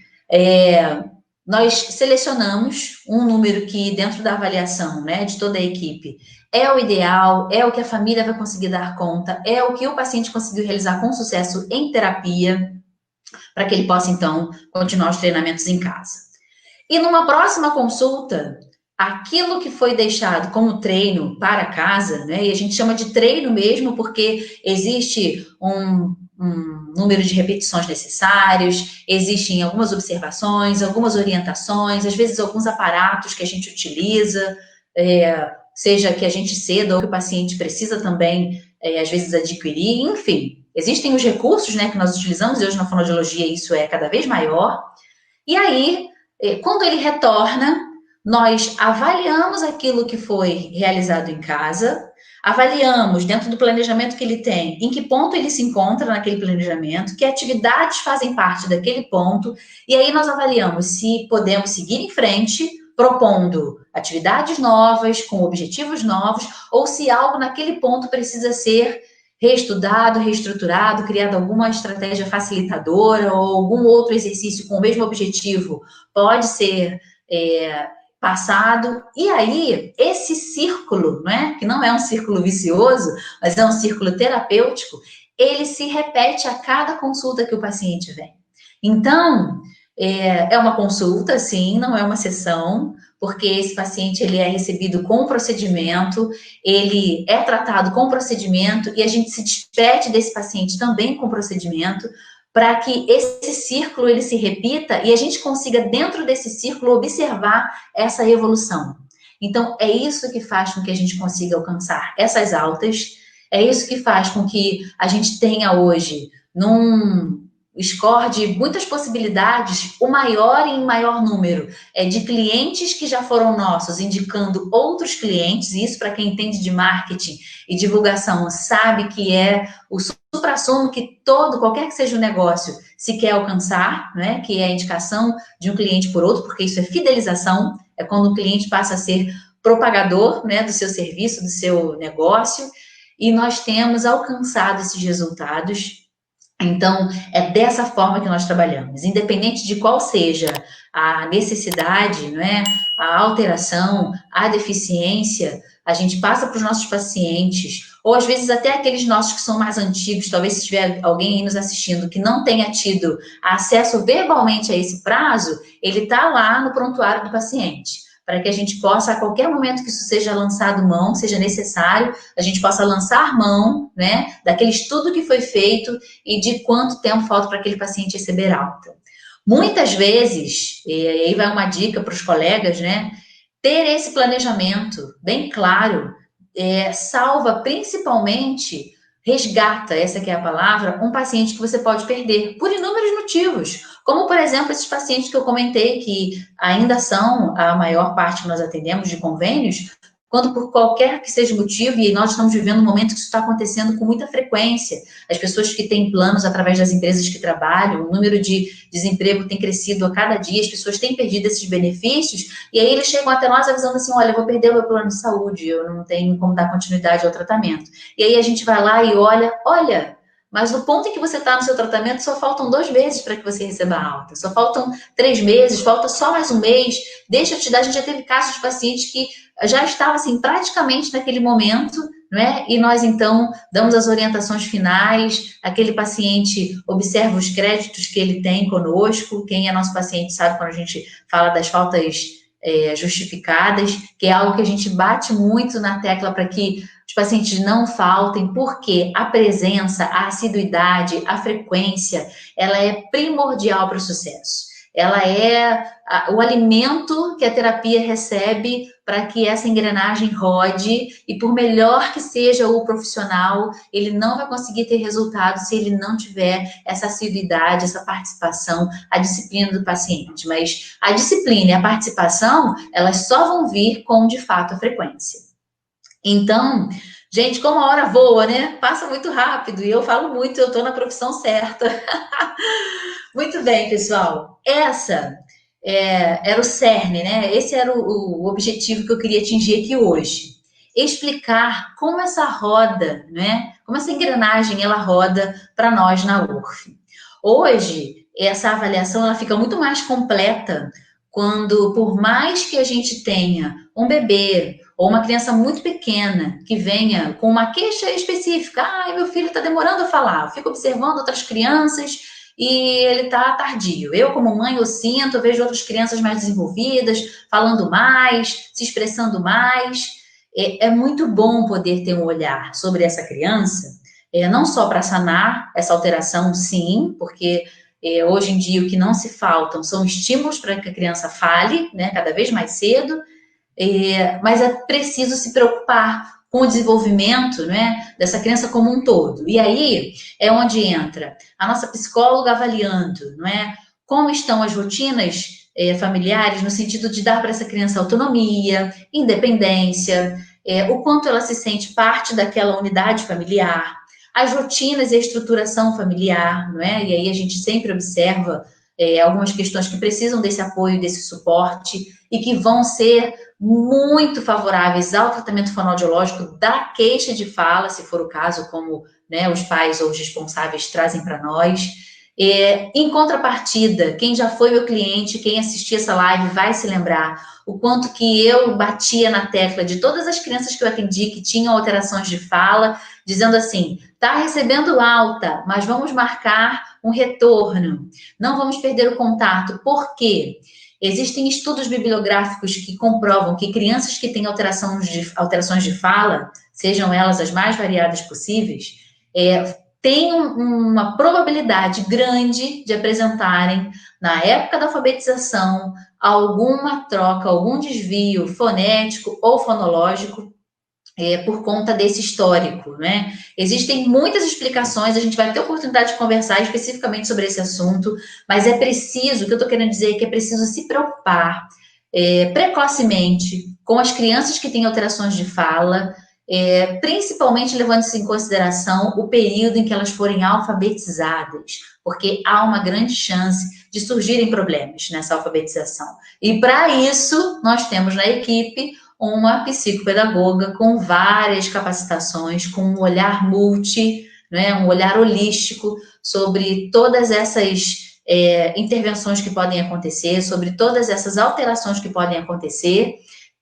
[SPEAKER 1] nós selecionamos um número que, dentro da avaliação, né, de toda a equipe, é o ideal, é o que a família vai conseguir dar conta, é o que o paciente conseguiu realizar com sucesso em terapia, para que ele possa, então, continuar os treinamentos em casa. E numa próxima consulta, aquilo que foi deixado como treino para casa, né, e a gente chama de treino mesmo, porque existe um número de repetições necessários, existem algumas observações, algumas orientações, às vezes alguns aparatos que a gente utiliza, seja que a gente ceda ou que o paciente precisa também, às vezes, adquirir, enfim. Existem os recursos, né, que nós utilizamos, e hoje na fonoaudiologia isso é cada vez maior. E aí, quando ele retorna, nós avaliamos aquilo que foi realizado em casa, avaliamos, dentro do planejamento que ele tem, em que ponto ele se encontra naquele planejamento, que atividades fazem parte daquele ponto, e aí nós avaliamos se podemos seguir em frente, propondo atividades novas, com objetivos novos, ou se algo naquele ponto precisa ser reestudado, reestruturado, criado alguma estratégia facilitadora, ou algum outro exercício com o mesmo objetivo pode ser passado, e aí esse círculo, né, que não é um círculo vicioso, mas é um círculo terapêutico, ele se repete a cada consulta que o paciente vem. Então, É uma consulta, sim, não é uma sessão, porque esse paciente ele é recebido com o procedimento, ele é tratado com o procedimento e a gente se despede desse paciente também com o procedimento, para que esse círculo ele se repita e a gente consiga dentro desse círculo observar essa evolução. Então é isso que faz com que a gente consiga alcançar essas altas, é isso que faz com que a gente tenha hoje num score de muitas possibilidades, o maior em maior número de clientes que já foram nossos, indicando outros clientes, e isso para quem entende de marketing e divulgação sabe que é o suprassumo que qualquer que seja o negócio, se quer alcançar, né, que é a indicação de um cliente por outro, porque isso é fidelização, é quando o cliente passa a ser propagador, né, do seu serviço, do seu negócio, e nós temos alcançado esses resultados. Então, é dessa forma que nós trabalhamos, independente de qual seja a necessidade, não é? A alteração, a deficiência, a gente passa para os nossos pacientes, ou às vezes até aqueles nossos que são mais antigos, talvez se tiver alguém aí nos assistindo que não tenha tido acesso verbalmente a esse prazo, ele está lá no prontuário do paciente, para que a gente possa, a qualquer momento que isso seja lançado mão, seja necessário, a gente possa lançar mão, né, daquele estudo que foi feito e de quanto tempo falta para aquele paciente receber alta. Muitas vezes, e aí vai uma dica para os colegas, né, ter esse planejamento bem claro, salva principalmente, resgata, essa que é a palavra, um paciente que você pode perder, por inúmeros motivos. Como, por exemplo, esses pacientes que eu comentei, que ainda são a maior parte que nós atendemos de convênios, quando por qualquer que seja o motivo, e nós estamos vivendo um momento que isso está acontecendo com muita frequência, as pessoas que têm planos através das empresas que trabalham, o número de desemprego tem crescido a cada dia, as pessoas têm perdido esses benefícios, e aí eles chegam até nós avisando assim, olha, eu vou perder o meu plano de saúde, eu não tenho como dar continuidade ao tratamento. E aí a gente vai lá e olha, mas no ponto em que você está no seu tratamento, só faltam 2 meses para que você receba a alta. Só faltam 3 meses, falta só mais um mês. Deixa eu te dar, a gente já teve casos de pacientes que já estavam assim, praticamente naquele momento, né? E nós, então, damos as orientações finais, aquele paciente observa os créditos que ele tem conosco, quem é nosso paciente sabe quando a gente fala das faltas justificadas, que é algo que a gente bate muito na tecla para que os pacientes não faltem, porque a presença, a assiduidade, a frequência, ela é primordial para o sucesso. Ela é o alimento que a terapia recebe para que essa engrenagem rode, e por melhor que seja o profissional, ele não vai conseguir ter resultado se ele não tiver essa assiduidade, essa participação, a disciplina do paciente. Mas a disciplina e a participação, elas só vão vir com, de fato, a frequência. Então, gente, como a hora voa, né? Passa muito rápido e eu falo muito, eu estou na profissão certa. Muito bem, pessoal. Essa era o cerne, né? Esse era o objetivo que eu queria atingir aqui hoje. Explicar como essa roda, né? Como essa engrenagem ela roda para nós na URF. Hoje, essa avaliação ela fica muito mais completa quando, por mais que a gente tenha um bebê ou uma criança muito pequena que venha com uma queixa específica, meu filho está demorando a falar, eu fico observando outras crianças e ele está tardio. Eu, como mãe, eu sinto, eu vejo outras crianças mais desenvolvidas, falando mais, se expressando mais. É muito bom poder ter um olhar sobre essa criança, não só para sanar essa alteração, sim, porque hoje em dia o que não se faltam são estímulos para que a criança fale, né, cada vez mais cedo, mas é preciso se preocupar com o desenvolvimento, né, dessa criança como um todo. E aí é onde entra a nossa psicóloga avaliando, não é, como estão as rotinas familiares, no sentido de dar para essa criança autonomia, independência, o quanto ela se sente parte daquela unidade familiar, as rotinas e a estruturação familiar, não é? E aí a gente sempre observa algumas questões que precisam desse apoio, desse suporte, e que vão ser muito favoráveis ao tratamento fonoaudiológico da queixa de fala, se for o caso, como, né, os pais ou os responsáveis trazem para nós. Em contrapartida, quem já foi meu cliente, quem assistiu essa live vai se lembrar o quanto que eu batia na tecla de todas as crianças que eu atendi que tinham alterações de fala, dizendo assim, está recebendo alta, mas vamos marcar um retorno, não vamos perder o contato. Por quê? Existem estudos bibliográficos que comprovam que crianças que têm alterações de fala, sejam elas as mais variadas possíveis, têm uma probabilidade grande de apresentarem, na época da alfabetização, alguma troca, algum desvio fonético ou fonológico, por conta desse histórico, né? Existem muitas explicações, a gente vai ter oportunidade de conversar especificamente sobre esse assunto, mas é preciso, o que eu estou querendo dizer é que é preciso se preocupar precocemente com as crianças que têm alterações de fala, principalmente levando-se em consideração o período em que elas forem alfabetizadas, porque há uma grande chance de surgirem problemas nessa alfabetização. E para isso, nós temos na equipe uma psicopedagoga com várias capacitações, com um olhar multi, né, um olhar holístico sobre todas essas intervenções que podem acontecer, sobre todas essas alterações que podem acontecer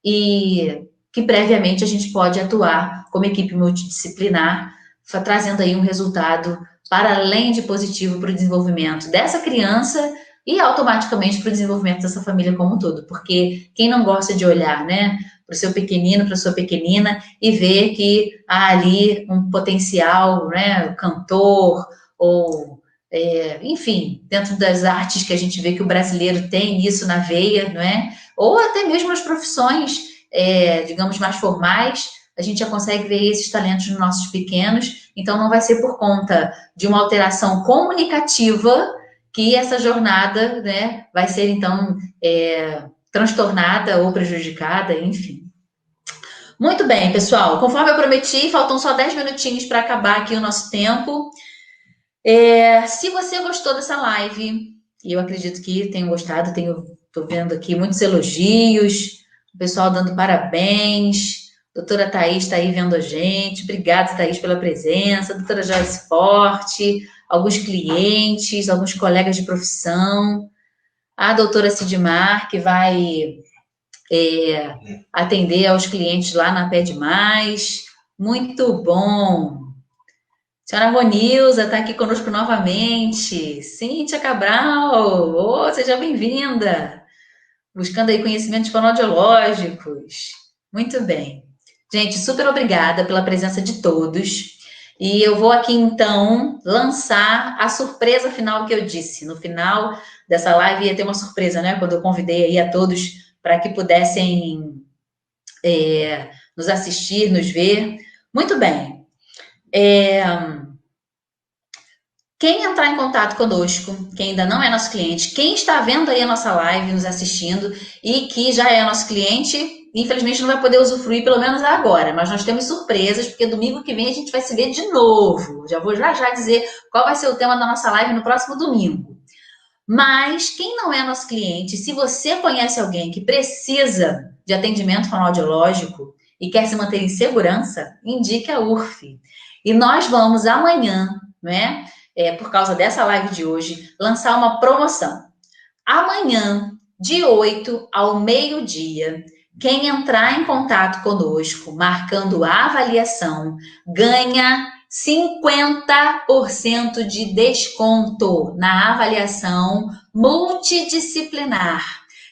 [SPEAKER 1] e que previamente a gente pode atuar como equipe multidisciplinar, trazendo aí um resultado para além de positivo para o desenvolvimento dessa criança e automaticamente para o desenvolvimento dessa família como um todo, porque quem não gosta de olhar, né, para o seu pequenino, para a sua pequenina, e ver que há ali um potencial, né, cantor, ou, enfim, dentro das artes que a gente vê que o brasileiro tem isso na veia, não é? Ou até mesmo as profissões, digamos, mais formais, a gente já consegue ver esses talentos nos nossos pequenos, então não vai ser por conta de uma alteração comunicativa que essa jornada, né, vai ser, então, transtornada ou prejudicada, enfim. Muito bem, pessoal. Conforme eu prometi, faltam só 10 minutinhos para acabar aqui o nosso tempo. Se você gostou dessa live, e eu acredito que tenham gostado, estou vendo aqui muitos elogios, o pessoal dando parabéns, a doutora Thaís está aí vendo a gente, obrigada, Thaís, pela presença, a doutora Joyce Forte, alguns clientes, alguns colegas de profissão, a doutora Sidmar, que vai atender aos clientes lá na Pede Mais. Muito bom. Senhora Ronilza está aqui conosco novamente. Cíntia Cabral, seja bem-vinda. Buscando aí conhecimentos fonoaudiológicos. Muito bem. Gente, super obrigada pela presença de todos. E eu vou aqui, então, lançar a surpresa final que eu disse. No final dessa live ia ter uma surpresa, né? Quando eu convidei aí a todos para que pudessem nos assistir, nos ver. Muito bem. Quem entrar em contato conosco, quem ainda não é nosso cliente, quem está vendo aí a nossa live, nos assistindo, e que já é nosso cliente, infelizmente não vai poder usufruir, pelo menos agora, mas nós temos surpresas, porque domingo que vem a gente vai se ver de novo. Já vou já dizer qual vai ser o tema da nossa live no próximo domingo. Mas quem não é nosso cliente, se você conhece alguém que precisa de atendimento fonoaudiológico e quer se manter em segurança, indique a URF. E nós vamos amanhã, né, por causa dessa live de hoje, lançar uma promoção. Amanhã, de 8 ao meio-dia, quem entrar em contato conosco, marcando a avaliação, ganha 50% de desconto na avaliação multidisciplinar.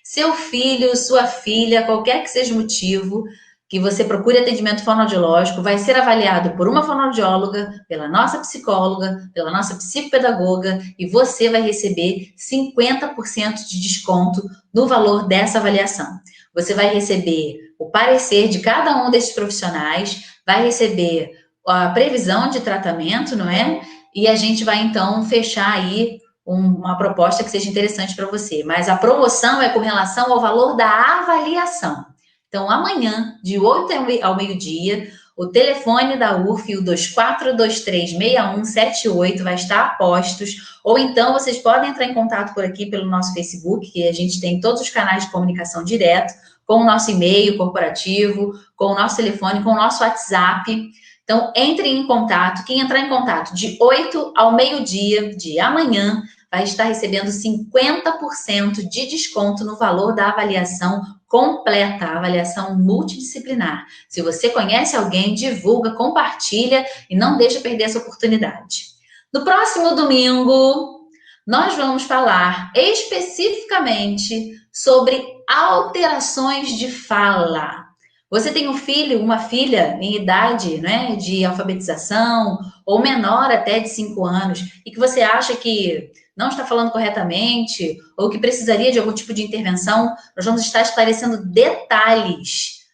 [SPEAKER 1] Seu filho, sua filha, qualquer que seja o motivo que você procure atendimento fonoaudiológico, vai ser avaliado por uma fonoaudióloga, pela nossa psicóloga, pela nossa psicopedagoga, e você vai receber 50% de desconto no valor dessa avaliação. Você vai receber o parecer de cada um desses profissionais, vai receber a previsão de tratamento, não é? E a gente vai, então, fechar aí uma proposta que seja interessante para você. Mas a promoção é com relação ao valor da avaliação. Então, amanhã, de 8 ao meio-dia, o telefone da URF, o 24236178, vai estar a postos. Ou então, vocês podem entrar em contato por aqui pelo nosso Facebook, que a gente tem todos os canais de comunicação direto, com o nosso e-mail corporativo, com o nosso telefone, com o nosso WhatsApp. Então, entrem em contato. Quem entrar em contato de 8 ao meio-dia de amanhã vai estar recebendo 50% de desconto no valor da avaliação completa, a avaliação multidisciplinar. Se você conhece alguém, divulga, compartilha e não deixa perder essa oportunidade. No próximo domingo, nós vamos falar especificamente sobre alterações de fala. Você tem um filho, uma filha em idade, né, de alfabetização, ou menor até de 5 anos, e que você acha que não está falando corretamente, ou que precisaria de algum tipo de intervenção, nós vamos estar esclarecendo detalhes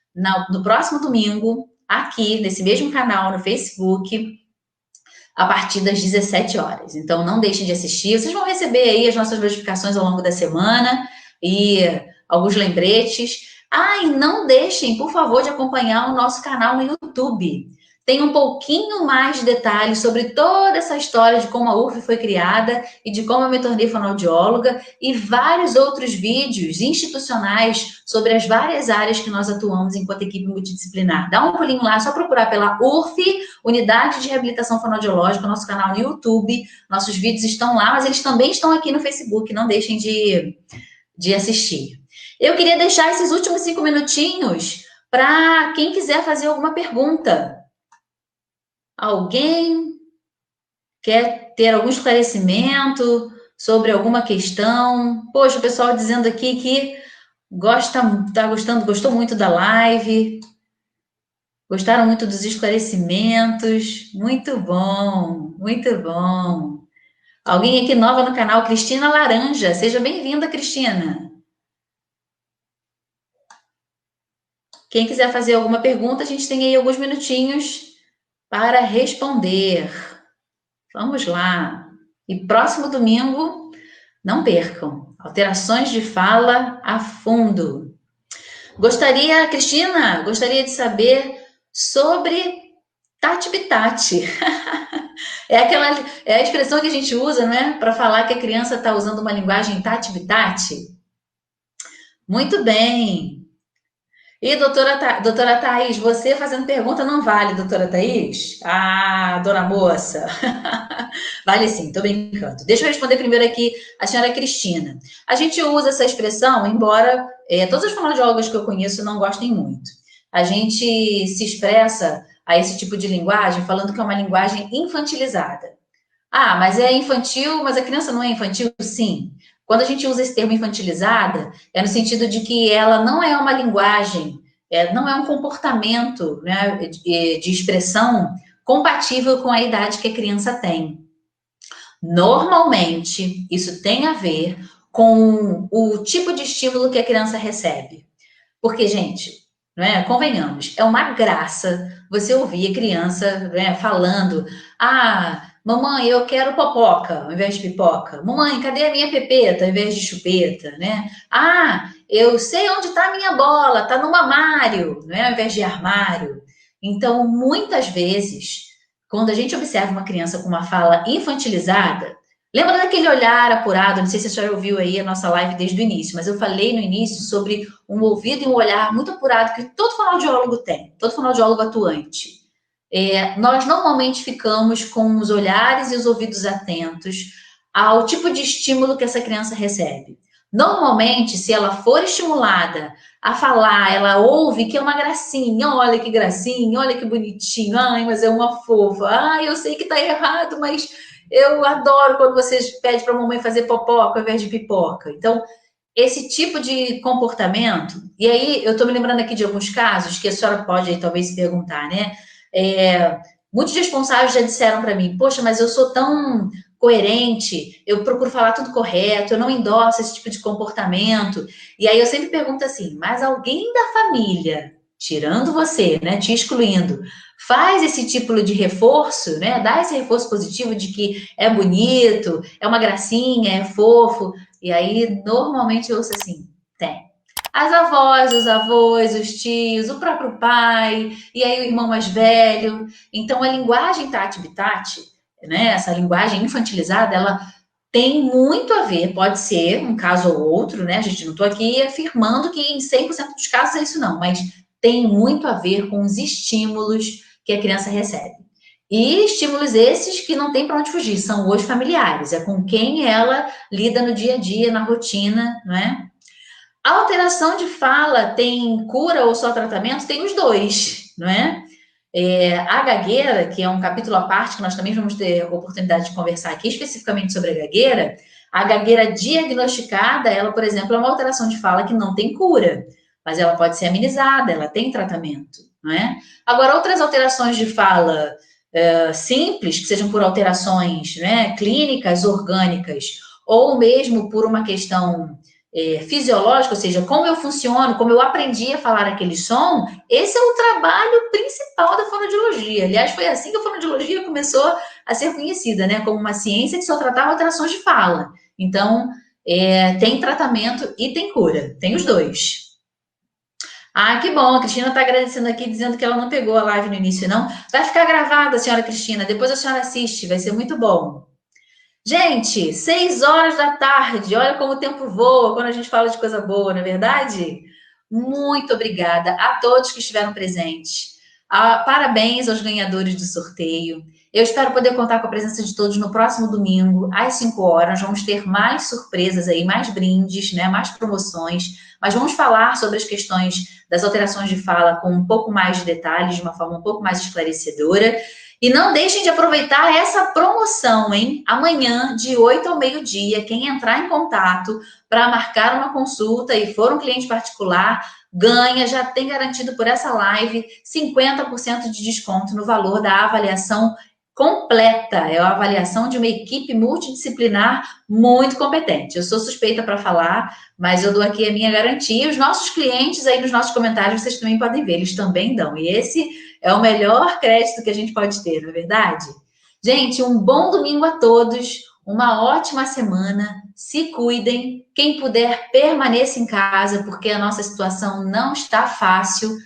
[SPEAKER 1] no próximo domingo, aqui, nesse mesmo canal no Facebook, a partir das 17 horas. Então, não deixem de assistir. Vocês vão receber aí as nossas notificações ao longo da semana e alguns lembretes. Ah, e não deixem, por favor, de acompanhar o nosso canal no YouTube. Tem um pouquinho mais de detalhes sobre toda essa história de como a UF foi criada e de como eu me tornei fonoaudióloga e vários outros vídeos institucionais sobre as várias áreas que nós atuamos enquanto equipe multidisciplinar. Dá um pulinho lá, é só procurar pela UF, Unidade de Reabilitação Fonoaudiológica, nosso canal no YouTube. Nossos vídeos estão lá, mas eles também estão aqui no Facebook, não deixem de assistir. Eu queria deixar esses últimos 5 minutinhos para quem quiser fazer alguma pergunta. Alguém quer ter algum esclarecimento sobre alguma questão? Poxa, o pessoal dizendo aqui que gostou muito da live, gostaram muito dos esclarecimentos. Muito bom, muito bom. Alguém aqui nova no canal, Cristina Laranja. Seja bem-vinda, Cristina. Quem quiser fazer alguma pergunta, a gente tem aí alguns minutinhos para responder. Vamos lá. E próximo domingo, não percam. Alterações de fala a fundo. Cristina, gostaria de saber sobre tati-bitati. É a expressão que a gente usa, né, para falar que a criança está usando uma linguagem tati-bitati. Muito bem. E doutora Thaís, você fazendo pergunta não vale, doutora Thaís? Ah, dona moça. Vale sim, tô brincando. Deixa eu responder primeiro aqui a senhora Cristina. A gente usa essa expressão, embora todos os fonoaudiólogos que eu conheço não gostem muito. A gente se expressa a esse tipo de linguagem falando que é uma linguagem infantilizada. Ah, mas é infantil, mas a criança não é infantil? Sim. Quando a gente usa esse termo infantilizada, é no sentido de que ela não é uma linguagem, não é um comportamento, né, de expressão compatível com a idade que a criança tem. Normalmente, isso tem a ver com o tipo de estímulo que a criança recebe. Porque, gente, convenhamos, é uma graça você ouvir a criança falando: ah, mamãe, eu quero popoca ao invés de pipoca. Mamãe, cadê a minha pepeta ao invés de chupeta, né? Ah, eu sei onde está a minha bola, está no mamário, ao invés de armário. Então, muitas vezes, quando a gente observa uma criança com uma fala infantilizada, lembra daquele olhar apurado? Não sei se a senhora ouviu aí a nossa live desde o início, mas eu falei no início sobre um ouvido e um olhar muito apurado que todo fonoaudiólogo tem, todo fonoaudiólogo atuante. Nós normalmente ficamos com os olhares e os ouvidos atentos ao tipo de estímulo que essa criança recebe. Normalmente, se ela for estimulada a falar, ela ouve que é uma gracinha, olha que gracinha, olha que bonitinho, ai, mas é uma fofa, ai, eu sei que tá errado, mas eu adoro quando você pede para a mamãe fazer popoca ao invés de pipoca. Então, esse tipo de comportamento, e aí eu estou me lembrando aqui de alguns casos que a senhora pode aí, talvez se perguntar, né? Muitos responsáveis já disseram para mim: poxa, mas eu sou tão coerente, eu procuro falar tudo correto, eu não endosso esse tipo de comportamento. E aí eu sempre pergunto assim: mas alguém da família, tirando você, né, te excluindo, faz esse tipo de reforço, né, dá esse reforço positivo de que é bonito, é uma gracinha, é fofo? E aí normalmente eu ouço assim: tem. As avós, os avós, os tios, o próprio pai, e aí o irmão mais velho. Então, a linguagem tati-bitati, né, essa linguagem infantilizada, ela tem muito a ver, pode ser um caso ou outro, né? A gente não estou aqui afirmando que em 100% dos casos é isso não, mas tem muito a ver com os estímulos que a criança recebe. E estímulos esses que não tem para onde fugir, são os familiares, é com quem ela lida no dia a dia, na rotina, não é? A alteração de fala tem cura ou só tratamento? Tem os dois, não é? A gagueira, que é um capítulo à parte, que nós também vamos ter oportunidade de conversar aqui especificamente sobre a gagueira diagnosticada, ela, por exemplo, é uma alteração de fala que não tem cura, mas ela pode ser amenizada, ela tem tratamento, não é? Agora, outras alterações de fala simples, que sejam por alterações, né, clínicas, orgânicas, ou mesmo por uma questão fisiológica, ou seja, como eu funciono, como eu aprendi a falar aquele som, esse é o trabalho principal da fonoaudiologia. Aliás, foi assim que a fonoaudiologia começou a ser conhecida, né, como uma ciência que só tratava alterações de fala. Então, tem tratamento e tem cura, tem os dois. Ah, que bom, a Cristina está agradecendo aqui, dizendo que ela não pegou a live no início, não. Vai ficar gravada, senhora Cristina, depois a senhora assiste, vai ser muito bom. Gente, 6 horas da tarde, olha como o tempo voa quando a gente fala de coisa boa, não é verdade? Muito obrigada a todos que estiveram presentes. Parabéns aos ganhadores do sorteio. Eu espero poder contar com a presença de todos no próximo domingo, às 5 horas. Vamos ter mais surpresas aí, mais brindes, né? Mais promoções. Mas vamos falar sobre as questões das alterações de fala com um pouco mais de detalhes, de uma forma um pouco mais esclarecedora. E não deixem de aproveitar essa promoção, hein? Amanhã, de 8 ao meio-dia, quem entrar em contato para marcar uma consulta e for um cliente particular, ganha, já tem garantido por essa live 50% de desconto no valor da avaliação completa. É a avaliação de uma equipe multidisciplinar muito competente. Eu sou suspeita para falar, mas eu dou aqui a minha garantia. Os nossos clientes aí nos nossos comentários, vocês também podem ver, eles também dão. E esse é o melhor crédito que a gente pode ter, não é verdade? Gente, um bom domingo a todos, uma ótima semana, se cuidem. Quem puder, permaneça em casa, porque a nossa situação não está fácil,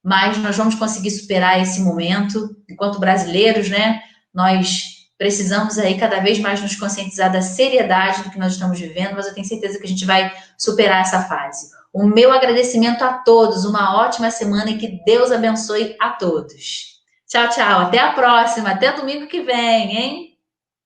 [SPEAKER 1] mas nós vamos conseguir superar esse momento. Enquanto brasileiros, né, nós precisamos aí cada vez mais nos conscientizar da seriedade do que nós estamos vivendo, mas eu tenho certeza que a gente vai superar essa fase. O meu agradecimento a todos, uma ótima semana e que Deus abençoe a todos. Tchau, tchau, até a próxima, até domingo que vem, hein?